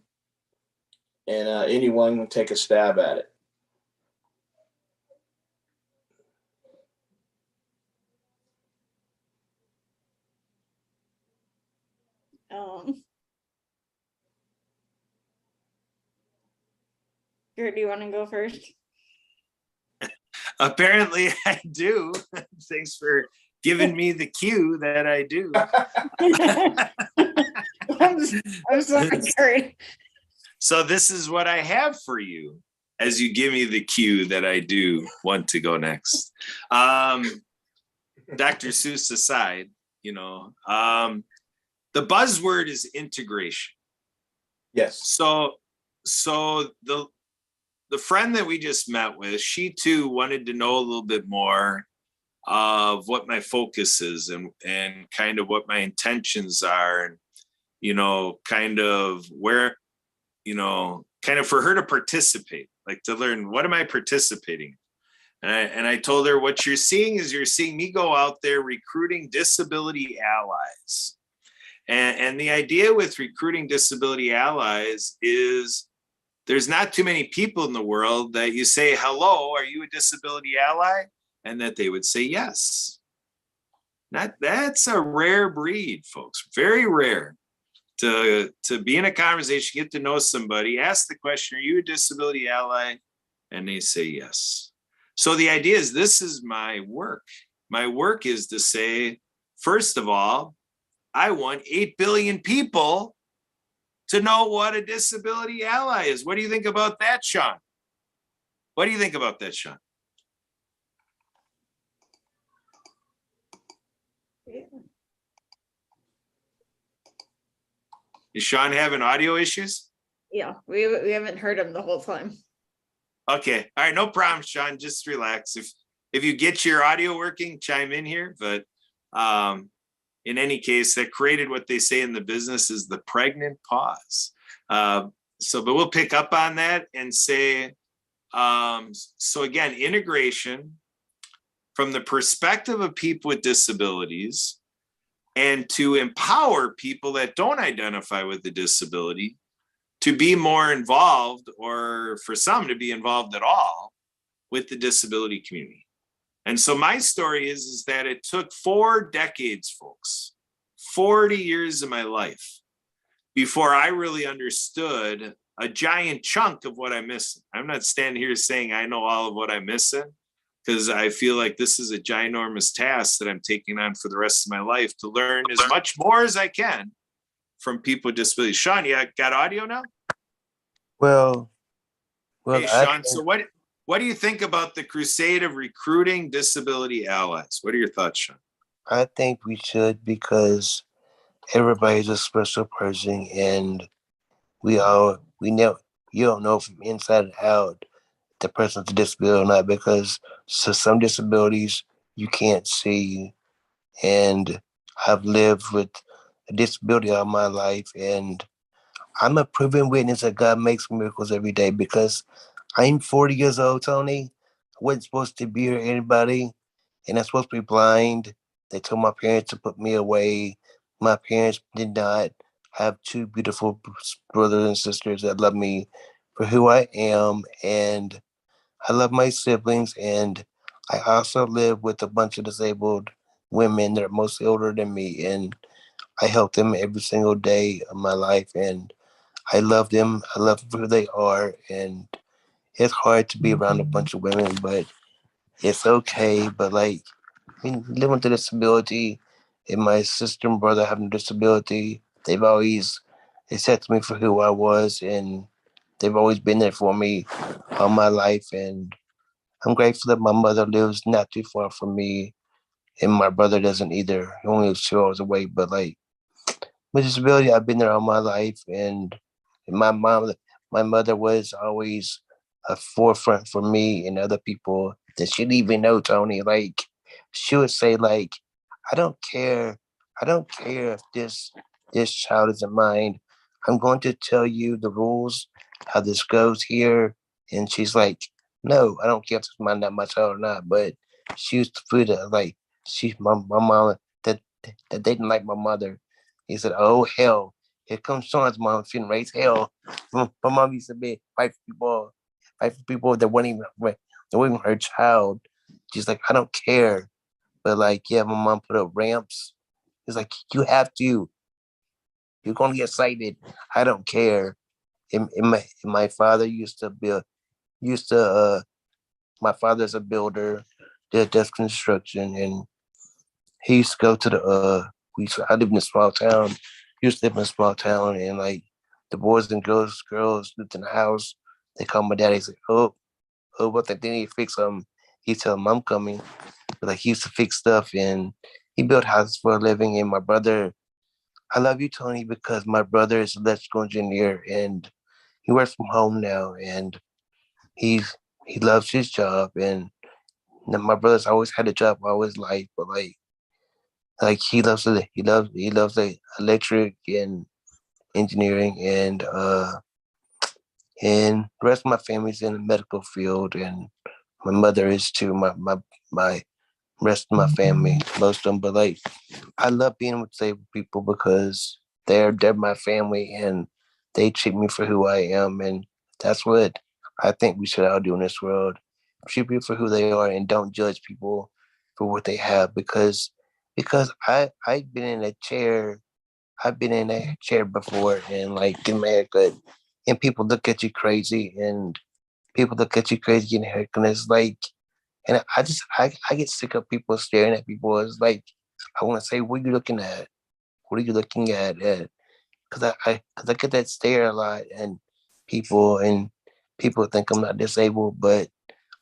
Speaker 3: and anyone would take a stab at it?
Speaker 1: Kurt, do you want to go first?
Speaker 5: Apparently I do. Thanks for giving me the cue that I do.
Speaker 1: I'm sorry, Kurt.
Speaker 5: So this is what I have for you as you give me the cue that I do want to go next. Dr. Seuss aside, the buzzword is integration.
Speaker 3: Yes.
Speaker 5: So the friend that we just met with, she too wanted to know a little bit more of what my focus is and kind of what my intentions are, and kind of where, kind of for her to participate, like to learn, what am I participating in? And I told her, what you're seeing me go out there recruiting disability allies. And the idea with recruiting disability allies is there's not too many people in the world that you say, hello, are you a disability ally? And that they would say yes. That's a rare breed, folks, very rare. To be in a conversation, get to know somebody, ask the question, are you a disability ally? And they say yes. So the idea is, this is my work. My work is to say, first of all, I want 8 billion people to know what a disability ally is. What do you think about that, Sean? What do you think about that, Sean? Is Sean having audio issues?
Speaker 1: Yeah, we haven't heard him the whole time.
Speaker 5: Okay, all right, no problem, Sean. Just relax. If you get your audio working, chime in here. But in any case, that created what they say in the business is the pregnant pause. But we'll pick up on that and say, so again, integration from the perspective of people with disabilities, and to empower people that don't identify with the disability to be more involved, or for some to be involved at all, with the disability community. And so my story is that it took 4 decades, folks, 40 years of my life before I really understood a giant chunk of what I'm missing. I'm not standing here saying I know all of what I'm missing, because I feel like this is a ginormous task that I'm taking on for the rest of my life, to learn as much more as I can from people with disabilities. Sean, you got audio now?
Speaker 6: Well,
Speaker 5: Hey, Sean, so what do you think about the crusade of recruiting disability allies? What are your thoughts, Sean?
Speaker 6: I think we should, because everybody's a special person, and you don't know from inside out the person's a disability or not, because so some disabilities you can't see. And I've lived with a disability all my life, and I'm a proven witness that God makes miracles every day, because I'm 40 years old, Tony. I wasn't supposed to be here, anybody, and I'm supposed to be blind. They told my parents to put me away. My parents did not. Have two beautiful brothers and sisters that love me for who I am, and I love my siblings. And I also live with a bunch of disabled women that are mostly older than me, and I help them every single day of my life, and I love them. I love who they are, and it's hard to be around a bunch of women, but it's okay. But like, I mean, living with a disability, and my sister and brother having a disability, they've always accepted me for who I was, and they've always been there for me all my life. And I'm grateful that my mother lives not too far from me, and my brother doesn't either. He only lives 2 hours away. But like, with disability, I've been there all my life, and my mother was always a forefront for me and other people that she didn't even know, Tony. Like, she would say, like, I don't care if this child isn't mine. I'm going to tell you the rules, how this goes here. And she's like, no, I don't care if it's not my child or not. But she used to put it like, my mom, that they didn't like my mother. He said, oh, hell, here comes Sean's mom finna raise hell. My mom used to be fight for people that weren't even her child. She's like, I don't care. But like, yeah, my mom put up ramps. He's like, you have to. You're gonna get sighted. I don't care. My father used to my father's a builder, does construction, and he used to go to I live in a small town. He used to live in a small town, and like the boys and girls lived in the house. They call my daddy. He's like, what they need to fix something. He tell them I'm coming. But like, he used to fix stuff, and he built houses for a living. And my brother, I love you, Tony, because my brother is an electrical engineer, and he works from home now, and he's he loves his job. And my brother's always had a job all his life, but like he loves the electric and engineering, and the rest of my family's in the medical field, and my mother is too. My rest of my family, most of them. But like, I love being with disabled people because they're my family, and they treat me for who I am, and that's what I think we should all do in this world. Treat people for who they are, and don't judge people for what they have, because I've been in a chair. I've been in a chair before, and like, in my haircut, and people look at you crazy, and people look at you crazy getting a haircut. And it's like, and I get sick of people staring at people. It's like, I want to say, what are you looking at? What are you looking at? Because I get that stare a lot, and people think I'm not disabled, but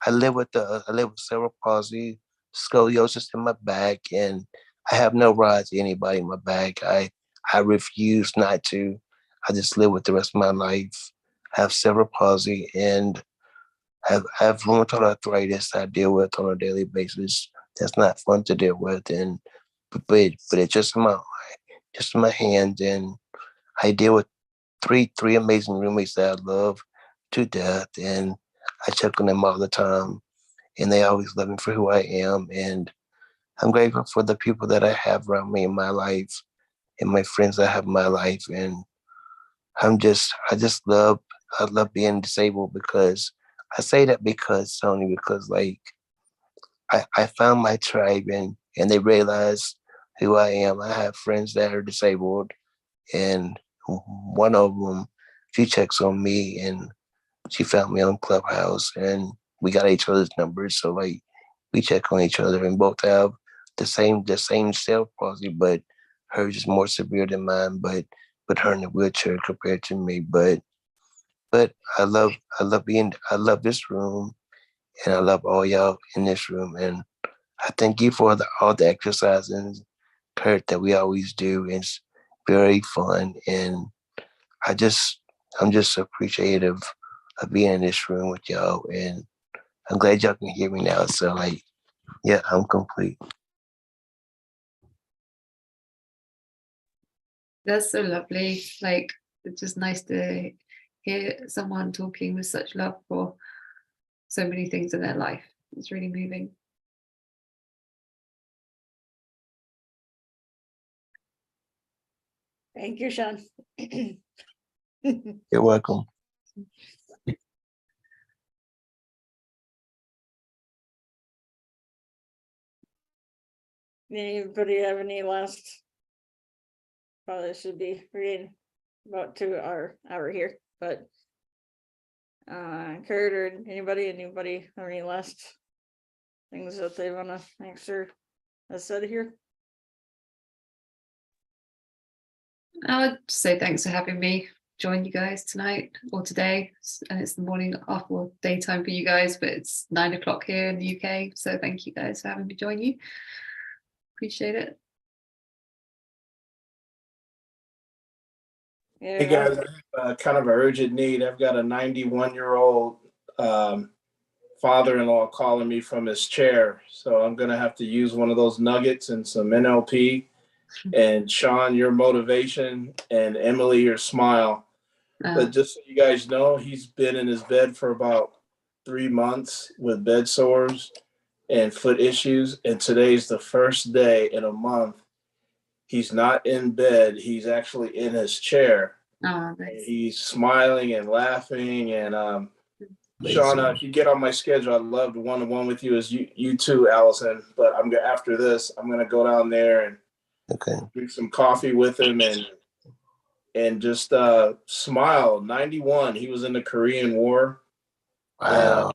Speaker 6: I live with cerebral palsy, scoliosis in my back, and I have no rights to anybody in my back. I refuse not to. I just live with the rest of my life. I have cerebral palsy, and have rheumatoid arthritis I deal with on a daily basis. That's not fun to deal with, and but it's just in my hands, and I deal with three amazing roommates that I love to death, and I check on them all the time, and they always love me for who I am, and I'm grateful for the people that I have around me in my life, and my friends I have in my life, and I love being disabled, because I say that because Tony, because like, I found my tribe, and they realize who I am. I have friends that are disabled, and one of them, she checks on me, and she found me on Clubhouse, and we got each other's numbers. So like, we check on each other, and both have the same cell palsy, but hers is more severe than mine. But her in a wheelchair compared to me. But I love this room, and I love all y'all in this room, and I thank you for all the exercises, Kurt, that we always do. It's very fun, and I just I'm just appreciative of being in this room with y'all, and I'm glad y'all can hear me now. So like, yeah, I'm complete.
Speaker 2: That's so lovely. Like, it's just nice to hear someone talking with such love for so many things in their life. It's really moving.
Speaker 1: Thank you, Sean.
Speaker 6: You're welcome.
Speaker 1: Anybody have any last? Probably should be reading about 2 hour here, but Kurt or anybody have any last things that they want to make sure that's said here?
Speaker 2: I would say thanks for having me join you guys tonight or today. And it's the morning off or daytime for you guys, but it's 9 o'clock here in the UK. So thank you guys for having me join you. Appreciate it.
Speaker 1: Yeah,
Speaker 3: Hey guys, I have kind of an urgent need. I've got a 91-year-old father-in-law calling me from his chair. So I'm going to have to use one of those nuggets and some NLP. And Sean, your motivation, and Emily, your smile. But just so you guys know, he's been in his bed for about 3 months with bed sores and foot issues. And today's the first day in a month he's not in bed. He's actually in his chair.
Speaker 2: Oh, nice.
Speaker 3: He's smiling and laughing. And Sean, if you get on my schedule, I'd love to one-on-one with you, as you too, Allison. But after this, I'm going to go down there and drink some coffee with him and just smile. 91. He was in the Korean War.
Speaker 6: Wow.
Speaker 3: And,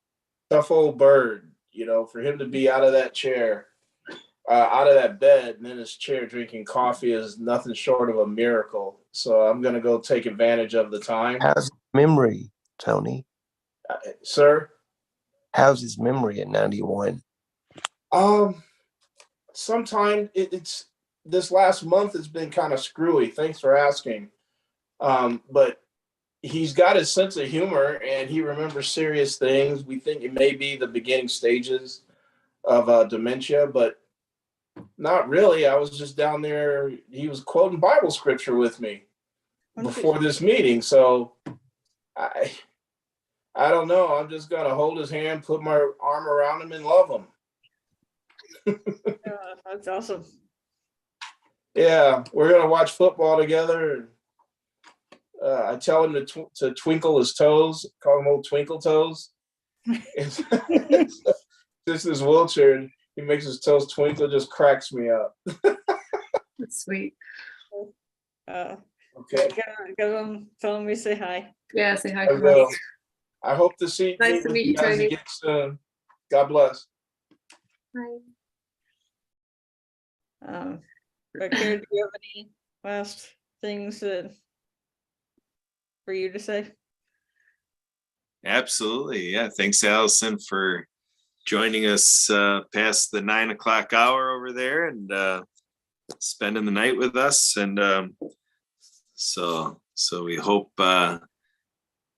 Speaker 3: tough old bird, for him to be out of that chair, out of that bed and in his chair drinking coffee is nothing short of a miracle. So I'm going to go take advantage of the time.
Speaker 6: How's his memory, Tony?
Speaker 3: Sir?
Speaker 6: How's his memory at 91?
Speaker 3: Sometime it's this last month has been kind of screwy. Thanks for asking. But he's got his sense of humor and he remembers serious things. We think it may be the beginning stages of dementia, but not really. I was just down there. He was quoting Bible scripture with me before this meeting. So I don't know. I'm just going to hold his hand, put my arm around him and love him.
Speaker 1: That's awesome.
Speaker 3: Yeah, we're going to watch football together. I tell him to twinkle his toes, call him old twinkle toes. Just his wheelchair, he makes his toes twinkle, just cracks me up.
Speaker 2: That's sweet.
Speaker 3: Okay.
Speaker 1: Tell him we say hi.
Speaker 2: Yeah, say hi.
Speaker 3: I will. I hope to see
Speaker 2: Nice to meet you,
Speaker 3: guys
Speaker 2: Tony.
Speaker 3: again soon. God bless.
Speaker 1: But Karen, do you have any last things for you to say?
Speaker 5: Absolutely. Yeah. Thanks, Allison, for joining us past the 9 o'clock hour over there and spending the night with us. And so we hope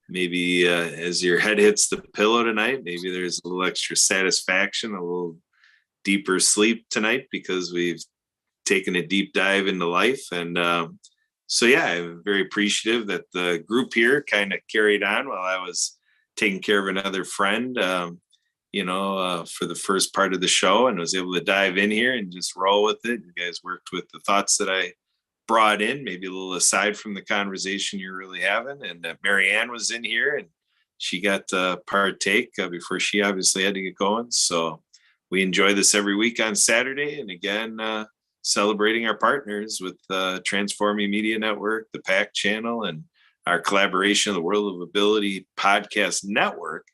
Speaker 5: maybe as your head hits the pillow tonight, maybe there's a little extra satisfaction, a little deeper sleep tonight because we've taken a deep dive into life. And so, yeah, I'm very appreciative that the group here kind of carried on while I was taking care of another friend, for the first part of the show, and was able to dive in here and just roll with it. You guys worked with the thoughts that I brought in, maybe a little aside from the conversation you're really having. And Marianne was in here and she got to partake before she obviously had to get going. So we enjoy this every week on Saturday. And again, celebrating our partners with Transforming Media Network, the PAC channel, and our collaboration of the World of Ability Podcast Network.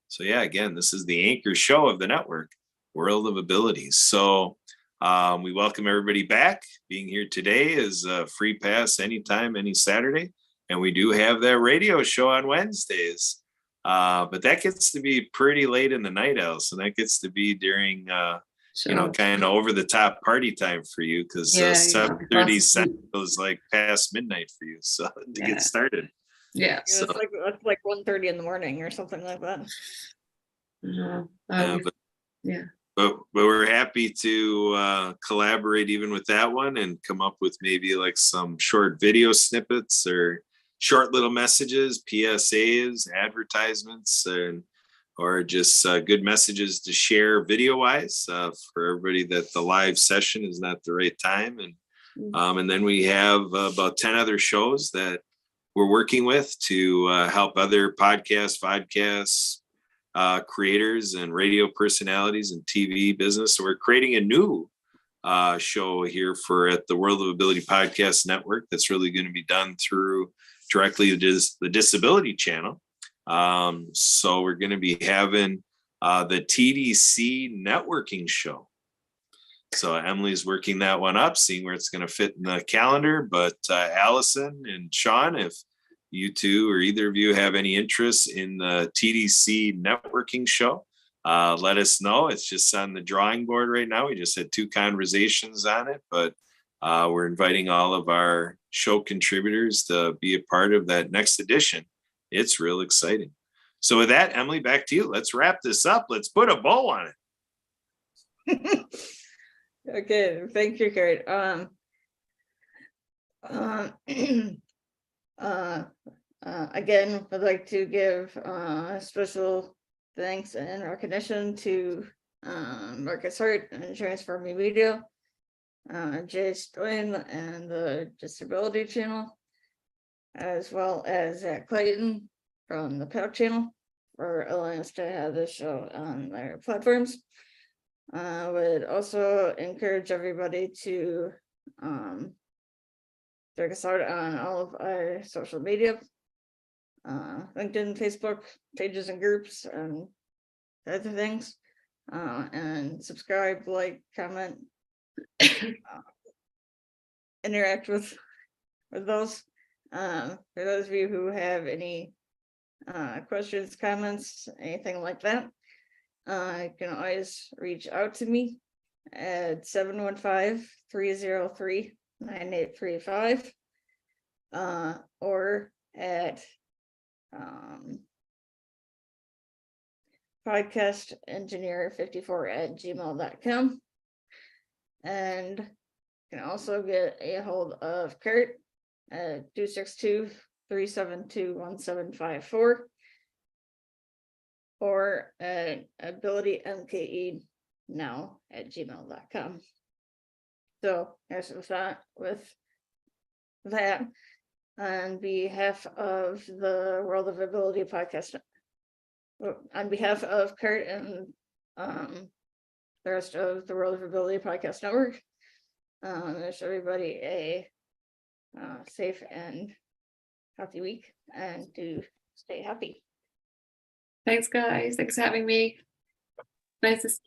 Speaker 5: So yeah, again, this is the anchor show of the network, World of Abilities. So we welcome everybody back. Being here today is a free pass anytime, any Saturday. And we do have that radio show on Wednesdays. But that gets to be pretty late in the night, Allison. That gets to be during, kind of over the top party time for you because 7:30 goes like past midnight for you. So to get started.
Speaker 2: Yeah.
Speaker 1: It's like 1:30 in the morning or something like that.
Speaker 5: But
Speaker 2: yeah.
Speaker 5: but we're happy to collaborate even with that one and come up with maybe like some short video snippets or short little messages, PSAs, advertisements, and or just good messages to share video wise for everybody that the live session is not the right time. And then we have about 10 other shows that we're working with to help other vodcasts, creators and radio personalities and TV business. So we're creating a new show here for at the World of Ability Podcast Network that's really going to be done through directly the Disability Channel. So we're going to be having the TDC networking show. So Emily's working that one up, seeing where it's going to fit in the calendar. But Allison and Sean, if you two or either of you have any interest in the TDC networking show, let us know. It's just on the drawing board right now. We just had 2 conversations on it, but we're inviting all of our show contributors to be a part of that next edition. It's real exciting. So with that, Emily, back to you. Let's wrap this up. Let's put a bow on it.
Speaker 1: Okay, thank you, Kurt. Again, I'd like to give special thanks and recognition to Marcus Hart and Transform Me Media, Jay Stoyan and the Disability Channel, as well as Zach Clayton from the PAP Channel for allowing us to have this show on their platforms. I would also encourage everybody to check us out on all of our social media, LinkedIn, Facebook pages and groups and other things, and subscribe, like, comment, interact with those. For those of you who have any questions, comments, anything like that, you can always reach out to me at 715-303-9835, or at podcastengineer54@gmail.com. And you can also get a hold of Kurt at 262-372-1754, or at abilitymke@gmail.com. So as with that, on behalf of the World of Ability podcast, on behalf of Kurt and the rest of the World of Ability Podcast Network, wish everybody a safe and healthy week, and to stay happy.
Speaker 2: Thanks, guys. Thanks for having me. Nice to see you.